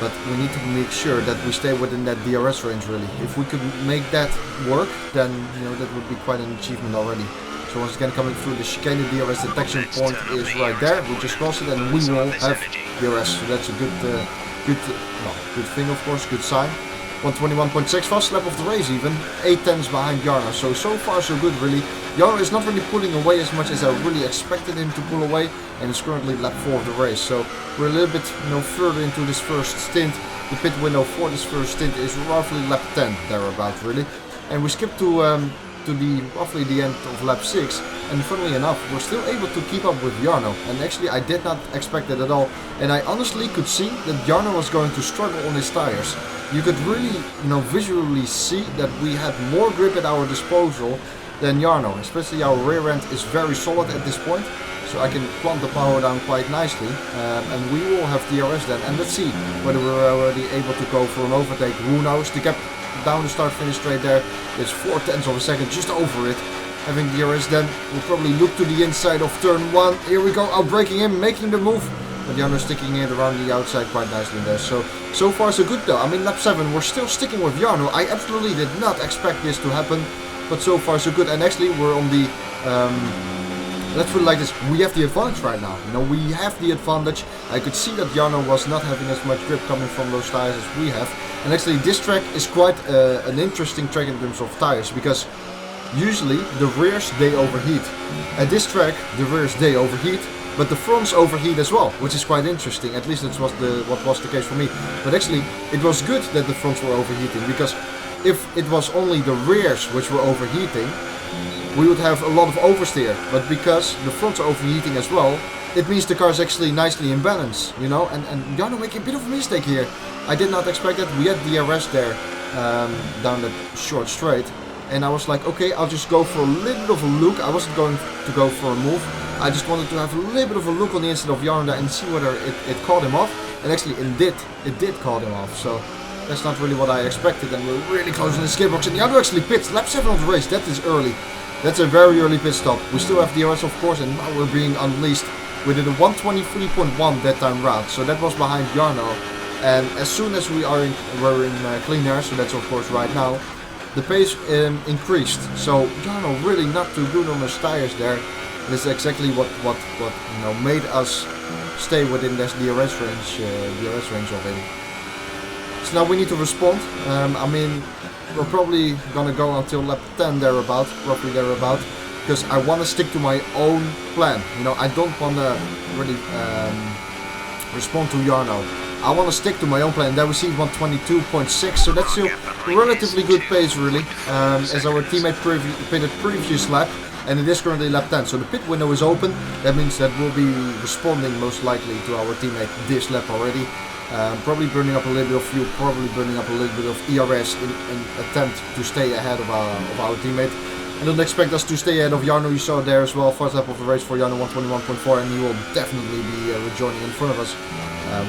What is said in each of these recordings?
but we need to make sure that we stay within that DRS range really. If we could make that work, then that would be quite an achievement already. So once again, coming through the chicane, the DRS detection point is right there. We just crossed it and we will have DRS. So that's a good thing, of course, good sign. 121.6, fast lap of the race even. 8 tenths behind Jarno. So far so good really. Jarno is not really pulling away as much as I really expected him to pull away. And it's currently lap 4 of the race. So we're a little bit further into this first stint. The pit window for this first stint is roughly lap 10 thereabouts really. And we skipped to roughly the end of lap 6, and funnily enough we're still able to keep up with Jarno, and actually I did not expect it at all, and I honestly could see that Jarno was going to struggle on his tires. You could really visually see that we had more grip at our disposal than Jarno, especially our rear end is very solid at this point, so I can plant the power down quite nicely, and we will have DRS then, and let's see whether we're already able to go for an overtake. Who knows? The gap down the start finish straight there is 4 tenths of a second, just over it. Having DRS then, we'll probably look to the inside of turn 1. Here we go, outbraking him, making the move. But Jarno sticking it around the outside quite nicely there. So far so good though. I mean, lap 7, we're still sticking with Jarno. I absolutely did not expect this to happen. But so far so good. And actually we're on the... let's put it like this, we have the advantage right now. We have the advantage. I could see that Jarno was not having as much grip coming from those tires as we have. And actually this track is quite an interesting track in terms of tires, because usually the rears, they overheat. At this track, the rears, they overheat, but the fronts overheat as well, which is quite interesting. At least that was what was the case for me. But actually, it was good that the fronts were overheating, because if it was only the rears which were overheating, we would have a lot of oversteer. But because the fronts are overheating as well, it means the car is actually nicely in balance, And Jarno making a bit of a mistake here. I did not expect that. We had DRS there down that short straight. And I was like, okay, I'll just go for a little bit of a look. I wasn't going to go for a move. I just wanted to have a little bit of a look on the inside of Jarno and see whether it caught him off. And actually it did caught him off. So that's not really what I expected. And we're really close in the skid box. And Jarno actually pits. Lap 7 of the race. That is early. That's a very early pit stop. We still have DRS of course, and now we're being unleashed. We did a 123.1 that time round. So that was behind Jarno. And as soon as we're in clean air, so that's of course right now, the pace increased. So Jarno really not too good on his tires there. This is exactly what made us stay within this DRS range of him. So now we need to respond. I mean, we're probably gonna go until lap 10 thereabout, roughly thereabout, because I want to stick to my own plan. I don't want to really respond to Jarno. I want to stick to my own plan. There we see 122.6, so that's still a relatively good pace really, as our teammate pitted previous lap, and it is currently lap 10. So the pit window is open. That means that we'll be responding most likely to our teammate this lap already. Probably burning up a little bit of fuel, probably burning up a little bit of ERS in an attempt to stay ahead of our teammate. I don't expect us to stay ahead of Jarno. You saw there as well, first lap of the race for Jarno, 121.4, and he will definitely be rejoining in front of us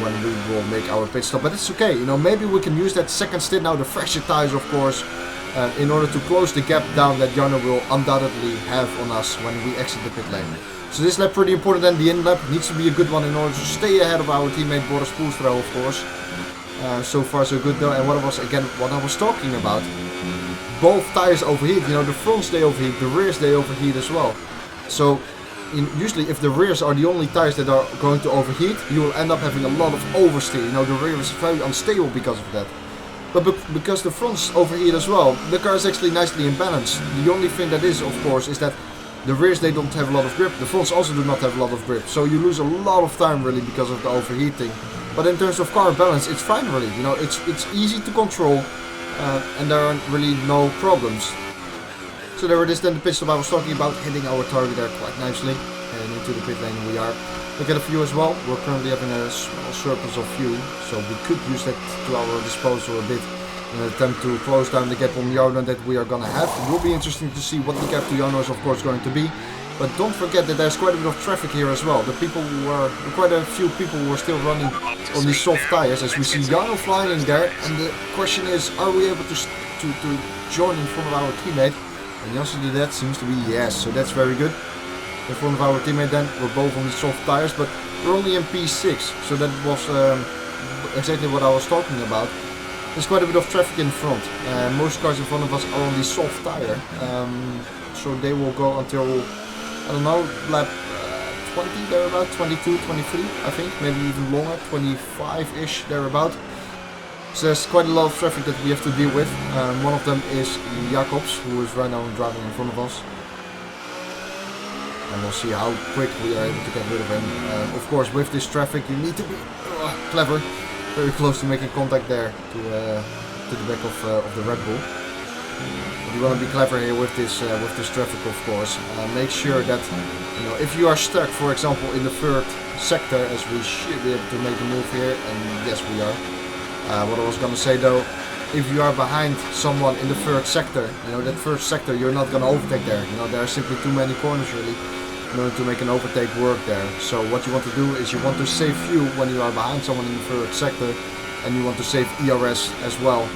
when we will make our pit stop. But it's okay, maybe we can use that second stint now, the fresher tires of course, in order to close the gap down that Jarno will undoubtedly have on us when we exit the pit lane. So this lap pretty important, and the in lap needs to be a good one in order to stay ahead of our teammate Boris Poelstra, of course. So far so good though, and what I was talking about, both tires overheat, the fronts they overheat, the rears they overheat as well. So usually if the rears are the only tires that are going to overheat, you will end up having a lot of oversteer. The rear is very unstable because of that. But because the fronts overheat as well, the car is actually nicely in balance. The only thing that is, of course, is that the rears, they don't have a lot of grip. The fronts also do not have a lot of grip. So you lose a lot of time really because of the overheating. But in terms of car balance, it's fine really. It's easy to control, and there are really no problems. So there it is then, the pit stop I was talking about, hitting our target there quite nicely. And into the pit lane we are. Look at the fuel as well. We're currently having a small surplus of fuel, so we could use that to our disposal a bit in an attempt to close down the gap on Jarno that we are gonna have. It will be interesting to see what the gap to Jarno is of course going to be. But don't forget that there's quite a bit of traffic here as well. Quite a few people were still running on these soft tires, as we see Jarno flying in there. And the question is, are we able to join in front of our teammate? And the answer to that seems to be yes, so that's very good. In front of our teammate then, we're both on these soft tires, but we're only in P6, so that was exactly what I was talking about. There's quite a bit of traffic in front. Most cars in front of us are on the soft tire, so they will go until, I don't know, lap 20 thereabout, 22, 23 I think, maybe even longer, 25-ish thereabout. So there's quite a lot of traffic that we have to deal with. One of them is Jacobs, who is right now driving in front of us. And we'll see how quick we are able to get rid of him. Of course, with this traffic you need to be clever. Very close to making contact there to the back of the Red Bull. But you want to be clever here with this traffic, of course. Make sure that, you know, if you are stuck, for example, in the third sector, as we should be able to make a move here, and yes, we are. What I was gonna say though, if you are behind someone in the third sector, you know, that first sector, you're not gonna overtake there. You know, there are simply too many corners really in order to make an overtake work there. So what you want to do is you want to save fuel when you are behind someone in the third sector, and you want to save ERS as well.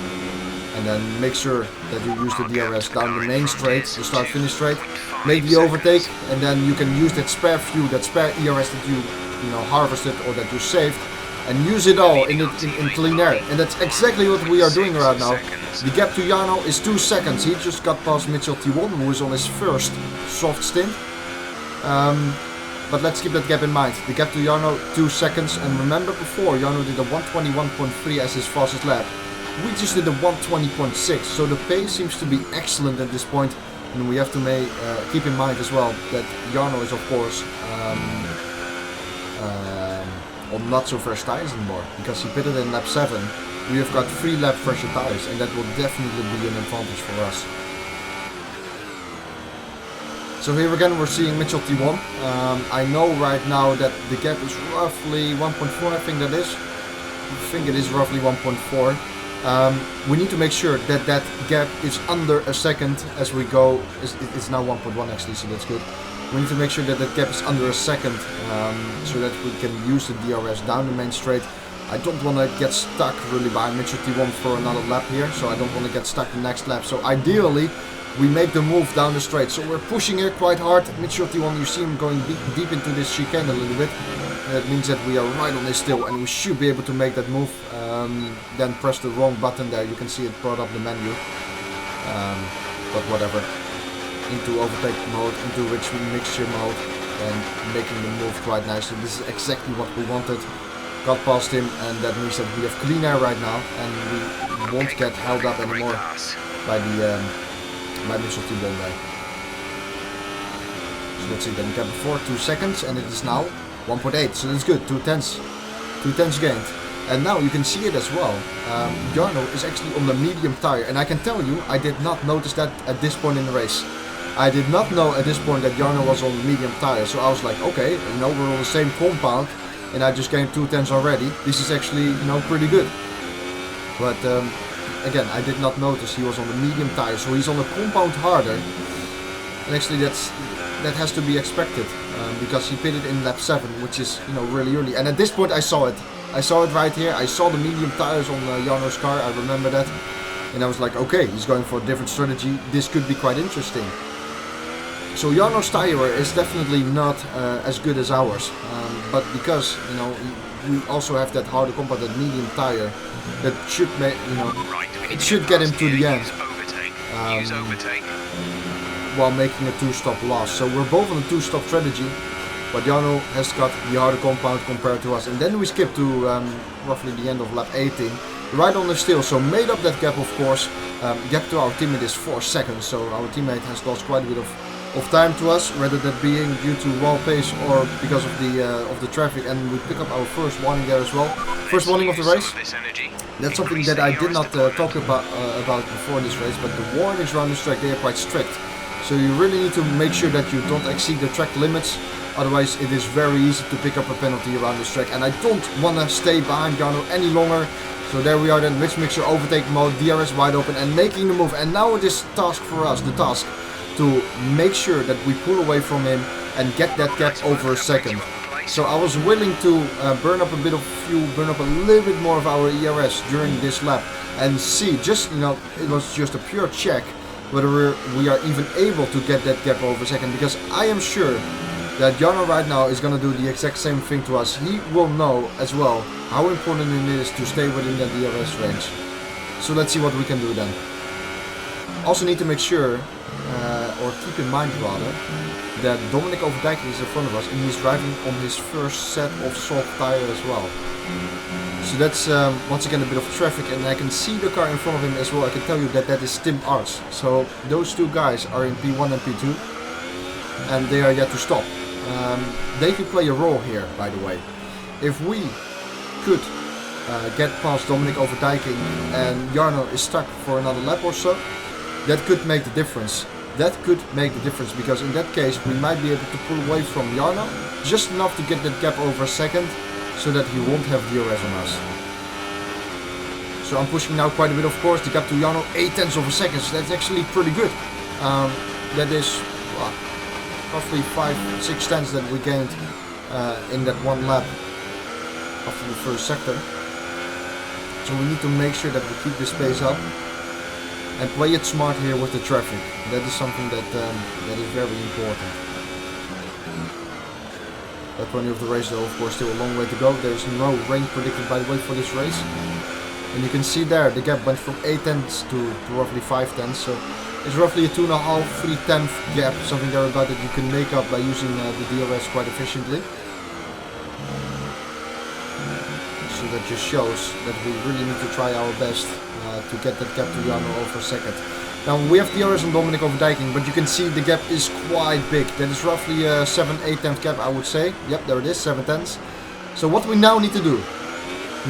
And then make sure that you use the DRS down the main straight, the start-finish straight, make the overtake, and then you can use that spare fuel, that spare ERS that you know, harvested or that you saved, and use it all in clean air. And that's exactly what we are doing right now. The gap to Jarno is 2 seconds. He just got past Mitchell T1, who is on his first soft stint. But let's keep that gap in mind. The gap to Jarno, 2 seconds. And remember before, Jarno did a 121.3 as his fastest lap. We just did a 120.6. So the pace seems to be excellent at this point. And we have to keep in mind as well that Jarno is, of course, on not so fresh tires anymore, because he pitted in lap 7. We have got 3 lap fresher tires, and that will definitely be an advantage for us. So here again we're seeing Mitchell T1. I know right now that the gap is roughly 1.4, I think that is. I think it is roughly 1.4. We need to make sure that that gap is under a second as we go. It's now 1.1 actually, so that's good. We need to make sure that that gap is under a second, so that we can use the DRS down the main straight. I don't want to get stuck really behind Mitchell T1 for another lap here, so I don't want to get stuck the next lap. So ideally, we make the move down the straight. So we're pushing here quite hard. Mitchell T1, you see him going deep into this chicane a little bit. That means that we are right on his tail, and we should be able to make that move. Then press the wrong button there. You can see it brought up the menu. But whatever. Into overtake mode, into rich mixture mode, and making the move quite nicely. This is exactly what we wanted. Got past him, and that means that we have clean air right now, and we won't get held up anymore by the Mitchell T1 there. So let's see, then gap before 2 seconds, and it is now 1.8, so that's good. 2 tenths gained. And now you can see it as well. Jarno is actually on the medium tire, and I can tell you, I did not notice that at this point in the race. I did not know at this point that Jarno was on medium tire, so I was like, okay, you know, we're on the same compound, and I just gained 2 tenths already. This is actually, you know, pretty good. But again, I did not notice he was on the medium tire, so he's on the compound harder. And actually, that has to be expected, because he pitted in lap 7, which is, you know, really early. And at this point, I saw it. I saw it right here. I saw the medium tires on Jarno's car. I remember that, and I was like, okay, he's going for a different strategy. This could be quite interesting. So Jarno's tire is definitely not as good as ours, but because, you know, we also have that harder compound, that medium tire, that should make, you know, it should get him to the end, while making a 2-stop loss. So we're both on a 2-stop strategy, but Jarno has got the harder compound compared to us. And then we skip to roughly the end of lap 18, right on the tail. So made up that gap, of course. Gap to our teammate is 4 seconds, so our teammate has lost quite a bit of time to us, whether that being due to wall pace or because of the traffic. And we pick up our first warning there as well. First warning of the race. That's something that I did not talk about before this race, but the warnings around this track, they are quite strict. So you really need to make sure that you don't exceed the track limits. Otherwise, it is very easy to pick up a penalty around this track. And I don't want to stay behind Jarno any longer. So there we are then, rich mixture, overtake mode, DRS wide open, and making the move. And now it is task for us, the task to make sure that we pull away from him and get that gap over a second. So I was willing to burn up a bit of fuel, burn up a little bit more of our ERS during this lap, and see, just, you know, it was just a pure check whether we are even able to get that gap over a second, because I am sure that Jarno right now is gonna do the exact same thing to us. He will know as well how important it is to stay within that DRS range. So let's see what we can do then. Also need to make sure, or keep in mind rather, that Dominic Overdijking is in front of us and he's driving on his first set of soft tire as well. So that's once again a bit of traffic, and I can see the car in front of him as well. I can tell you that that is Tim Arts. So those two guys are in P1 and P2 and they are yet to stop. They could play a role here, by the way. If we could get past Dominic Overdijking and Jarno is stuck for another lap or so, that could make the difference. That could make the difference, because in that case we might be able to pull away from Jarno just enough to get that gap over a second, so that he won't have DRS on us. So I'm pushing now quite a bit, of course. The gap to Jarno, 0.8 of a second. So that's actually pretty good. That is roughly 5-6 tenths that we gained in that one lap after the first sector. So we need to make sure that we keep this pace up and play it smart here with the traffic. That is something that is very important. Lap 20 of the race though, of course, still a long way to go. There's no rain predicted, by the way, for this race. And you can see there, the gap went from 8 tenths to roughly 5 tenths. So it's roughly a 2.5, 3 tenth gap, something there about that you can make up by using the DRS quite efficiently. So that just shows that we really need to try our best to get that gap to Jarno over a second. Now we have DRS on Dominic Overdijking, but you can see the gap is quite big. That is roughly a 7-8 tenth gap, I would say. Yep, there it is, 7 tenths. So what we now need to do,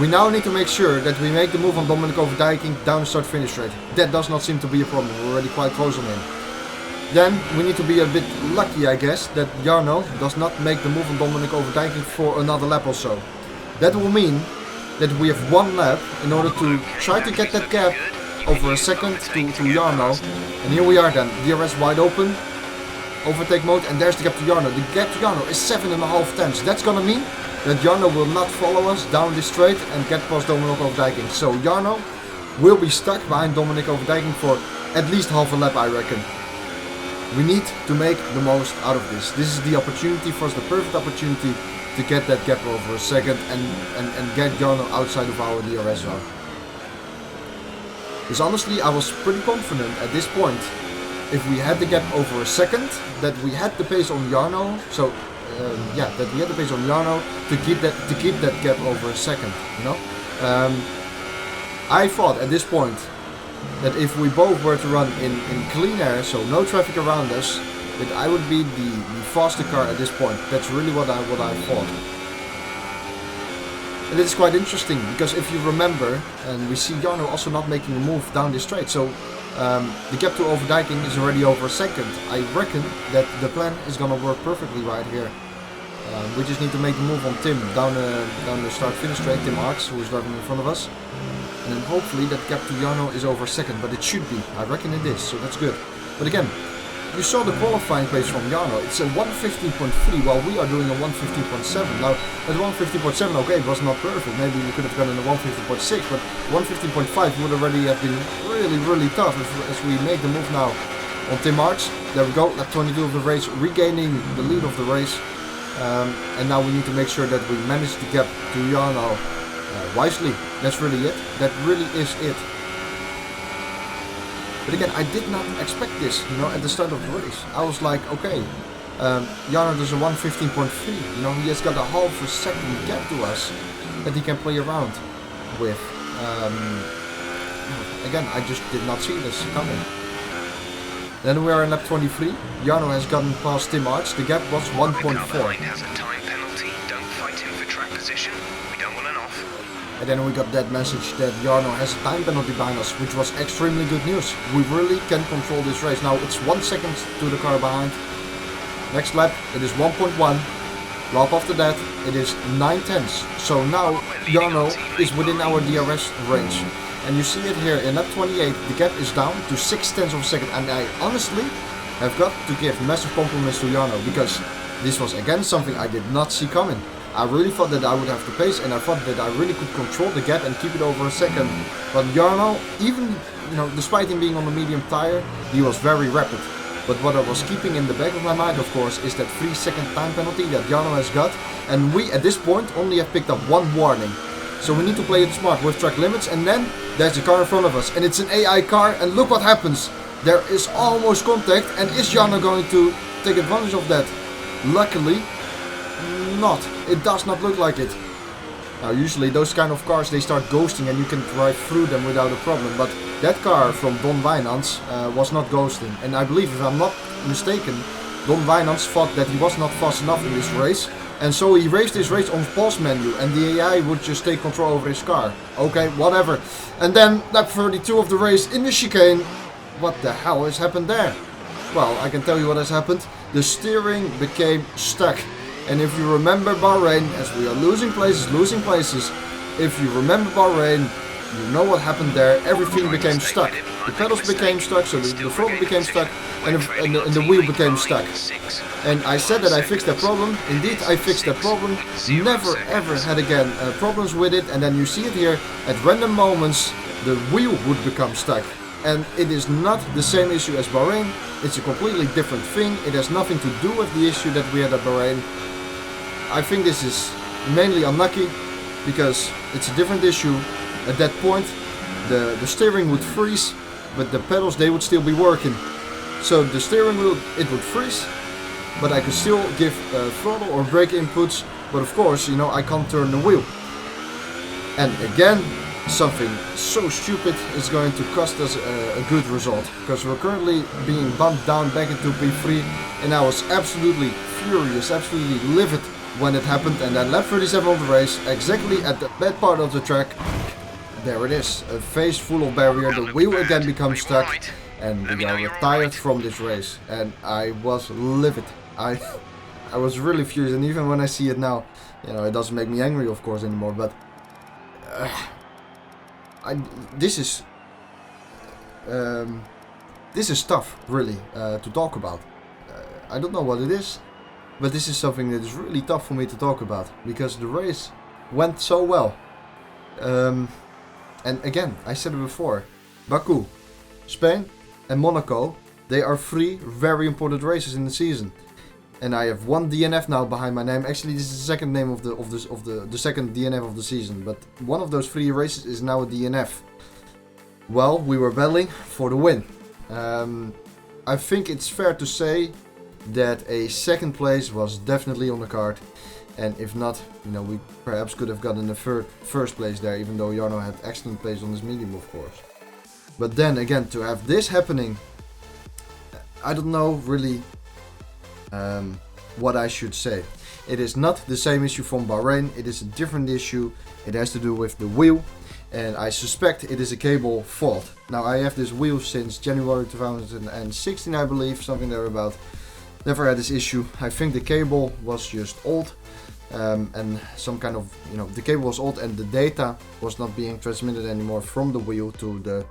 we now need to make sure that we make the move on Dominic Overdijking down the start-finish straight. That does not seem to be a problem, we're already quite close on him. Then we need to be a bit lucky, I guess, that Jarno does not make the move on Dominic Overdijking for another lap or so. That will mean that we have one lap in order to try to get that gap over a second to Jarno. And here we are then, DRS wide open, overtake mode, and there's the gap to Jarno. The gap to Jarno is 7.5 tenths. That's gonna mean that Jarno will not follow us down this straight and get past Dominic Overdijking. So Jarno will be stuck behind Dominic Overdijking for at least half a lap, I reckon. We need to make the most out of this. This is the opportunity for us, the perfect opportunity to get that gap over a second and get Jarno outside of our DRS zone. Because honestly, I was pretty confident at this point, if we had the gap over a second, that we had the pace on Jarno. So yeah, that we had the pace on Jarno to keep that gap over a second. You know, I thought at this point that if we both were to run in clean air, so no traffic around us, that I would be the faster car at this point. That's really what I thought. And it's quite interesting, because if you remember, and we see Jarno also not making a move down this straight, so the gap to Overdijking is already over a second. I reckon that the plan is gonna work perfectly right here. We just need to make the move on Tim down the start-finish straight, Tim Arts, who is driving in front of us. And then hopefully that gap to Jarno is over a second, but it should be. I reckon it is, so that's good. But again, you saw the qualifying pace from Jarno. It's a 1:15.3, while we are doing a 1:15.7. Now, at 1:15.7, okay, it was not perfect. Maybe we could have gone in a 1:15.6, but 1:15.5 would already have been really, really tough as we make the move now on Tim Arts. There we go, lap 22 of the race, regaining the lead of the race. And now we need to make sure that we manage the gap to Jarno wisely. That's really it. That really is it. But again, I did not expect this, you know, at the start of the race. I was like, okay, Jarno does a 1:15.3, you know, he has got a half a second gap to us that he can play around with. Again, I just did not see this coming. Then we are in lap 23. Jarno has gotten past Tim Arts. The gap was 1.4. Has a time penalty. Don't fight him for track position. We don't want an off. And then we got that message that Jarno has a time penalty behind us, which was extremely good news. We really can control this race. Now it's 1 second to the car behind. Next lap it is 1.1. Lap after that it is 9 tenths. So now Jarno is within our DRS range. And you see it here in lap 28, the gap is down to 6 tenths of a second. And I honestly have got to give massive compliments to Jarno, because this was again something I did not see coming. I really thought that I would have the pace, and I thought that I really could control the gap and keep it over a second. But Jarno, even, you know, despite him being on the medium tire, he was very rapid. But what I was keeping in the back of my mind, of course, is that 3-second time penalty that Jarno has got. And we, at this point, only have picked up one warning. So we need to play it smart with track limits. And then there's a car in front of us. And it's an AI car. And look what happens. There is almost contact. And is Jarno going to take advantage of that? Luckily, not. It does not look like it. Now, usually those kind of cars, they start ghosting and you can drive through them without a problem. But that car from Don Wijnands was not ghosting. And I believe, if I'm not mistaken, Don Wijnands thought that he was not fast enough in this race. And so he raced his race on pause menu and the AI would just take control over his car. Okay, whatever. And then lap 32 of the race in the chicane. What the hell has happened there? Well, I can tell you what has happened. The steering became stuck. And if you remember Bahrain, as we are losing places, if you remember Bahrain, you know what happened there. Everything became stuck. The pedals became stuck, so the throttle became stuck, and the wheel became stuck. And I said that I fixed that problem. Indeed, I fixed that problem. Never ever had again problems with it. And then you see it here, at random moments, the wheel would become stuck. And it is not the same issue as Bahrain. It's a completely different thing. It has nothing to do with the issue that we had at Bahrain. I think this is mainly unlucky because it's a different issue. At that point, the steering would freeze, but the pedals, they would still be working. So the steering wheel, it would freeze, but I could still give throttle or brake inputs. But of course, you know, I can't turn the wheel. And again, something so stupid is going to cost us a good result, because we're currently being bumped down back into P3, and I was absolutely furious, absolutely livid when it happened. And then lap 37 of the race, exactly at the bad part of the track, there it is, a face full of barrier, the wheel again becomes stuck, and we are retired from this race. And I was livid. I was really furious, and even when I see it now, you know, it doesn't make me angry, of course, anymore, but this is tough, really, to talk about. I don't know what it is, but this is something that is really tough for me to talk about, because the race went so well. And again, I said it before, Baku, Spain and Monaco, they are three very important races in the season. And I have one DNF now behind my name. Actually, this is the second name of the second DNF of the season. But one of those three races is now a DNF. Well, we were battling for the win. I think it's fair to say that a second place was definitely on the card. And if not, you know, we perhaps could have gotten the first place there, even though Jarno had excellent place on his medium, of course. But then again, to have this happening, I don't know really what I should say. It is not the same issue from Bahrain, it is a different issue. It has to do with the wheel, and I suspect it is a cable fault. Now, I have this wheel since January 2016, I believe, something thereabout. Never had this issue. I think the cable was just old, and some kind of, you know, the cable was old and the data was not being transmitted anymore from the wheel to the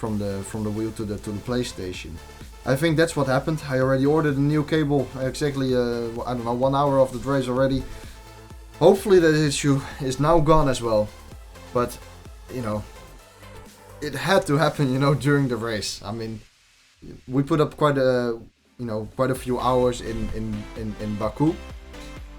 wheel to the PlayStation. I think that's what happened. I already ordered a new cable exactly, I don't know, 1 hour of the race already. Hopefully that issue is now gone as well. But, you know, it had to happen, you know, during the race. I mean, we put up quite a few hours in Baku.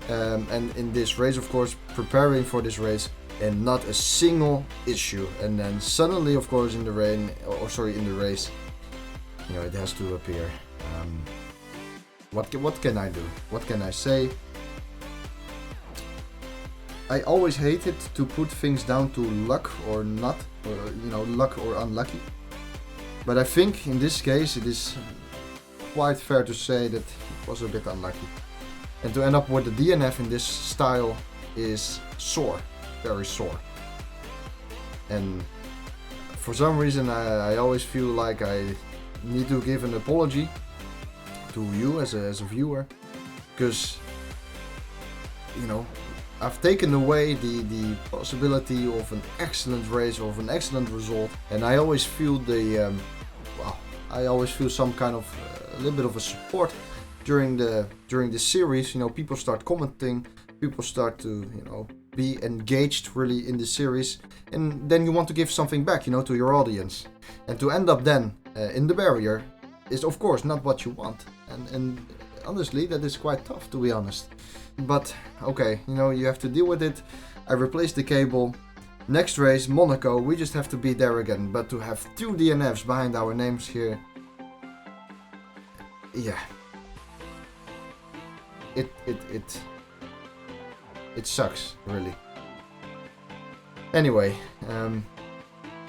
And in this race, of course, preparing for this race, and not a single issue. And then suddenly, of course, in the race, you know, it has to appear. What can I do? What can I say? I always hated to put things down to luck or not, or, you know, luck or unlucky. But I think in this case it is quite fair to say that it was a bit unlucky. And to end up with the DNF in this style is sore, very sore. And for some reason I always feel like I need to give an apology to you as a viewer, because, you know, I've taken away the possibility of an excellent race or of an excellent result, and I always feel I always feel some kind of a little bit of a support during the series. You know, people start commenting, people start to, you know, be engaged really in the series, and then you want to give something back, you know, to your audience. And to end up then in the barrier, is of course not what you want. And honestly, that is quite tough, to be honest. But okay, you know, you have to deal with it. I replaced the cable. Next race, Monaco, we just have to be there again. But to have 2 DNFs behind our names here, yeah, it sucks, really. Anyway,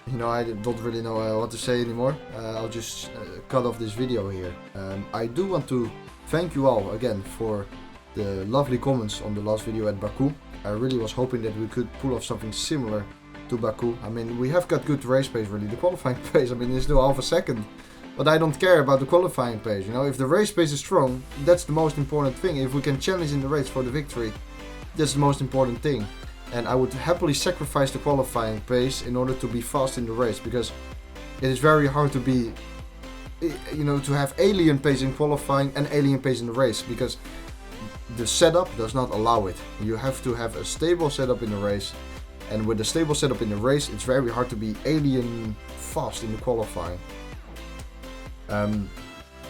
you know, I don't really know what to say anymore. I'll just cut off this video here. I do want to thank you all again for the lovely comments on the last video at Baku. I really was hoping that we could pull off something similar to Baku. I mean, we have got good race pace really. The qualifying pace, I mean, it's still half a second. But I don't care about the qualifying pace, you know. If the race pace is strong, that's the most important thing. If we can challenge in the race for the victory, that's the most important thing. And I would happily sacrifice the qualifying pace in order to be fast in the race, because it is very hard to be, you know, to have alien pace in qualifying and alien pace in the race, because the setup does not allow it. You have to have a stable setup in the race, and with a stable setup in the race, it's very hard to be alien fast in the qualifying.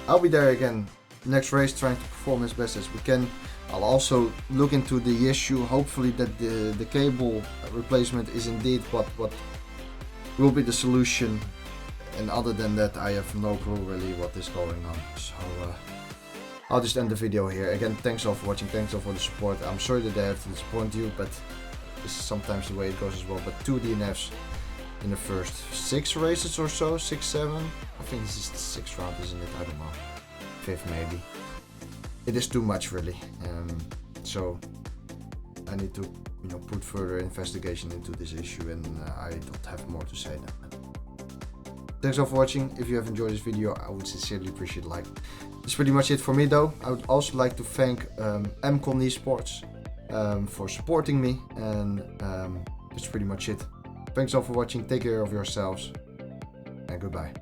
I'll be there again next race, trying to perform as best as we can. I'll also look into the issue, hopefully that the cable replacement is indeed what will be the solution. And other than that, I have no clue really what is going on. So I'll just end the video here. Again, thanks all for watching, thanks all for the support. I'm sorry that I have to disappoint you, but this is sometimes the way it goes as well. But 2 DNFs in the first 6 races or so, 6, 7. I think this is the 6th round, isn't it? I don't know. 5th maybe. It is too much really. So I need to, you know, put further investigation into this issue, and I don't have more to say now. Thanks all for watching. If you have enjoyed this video, I would sincerely appreciate a like. That's pretty much it for me though. I would also like to thank MCon Esports for supporting me, and that's pretty much it. Thanks all for watching, take care of yourselves, and goodbye.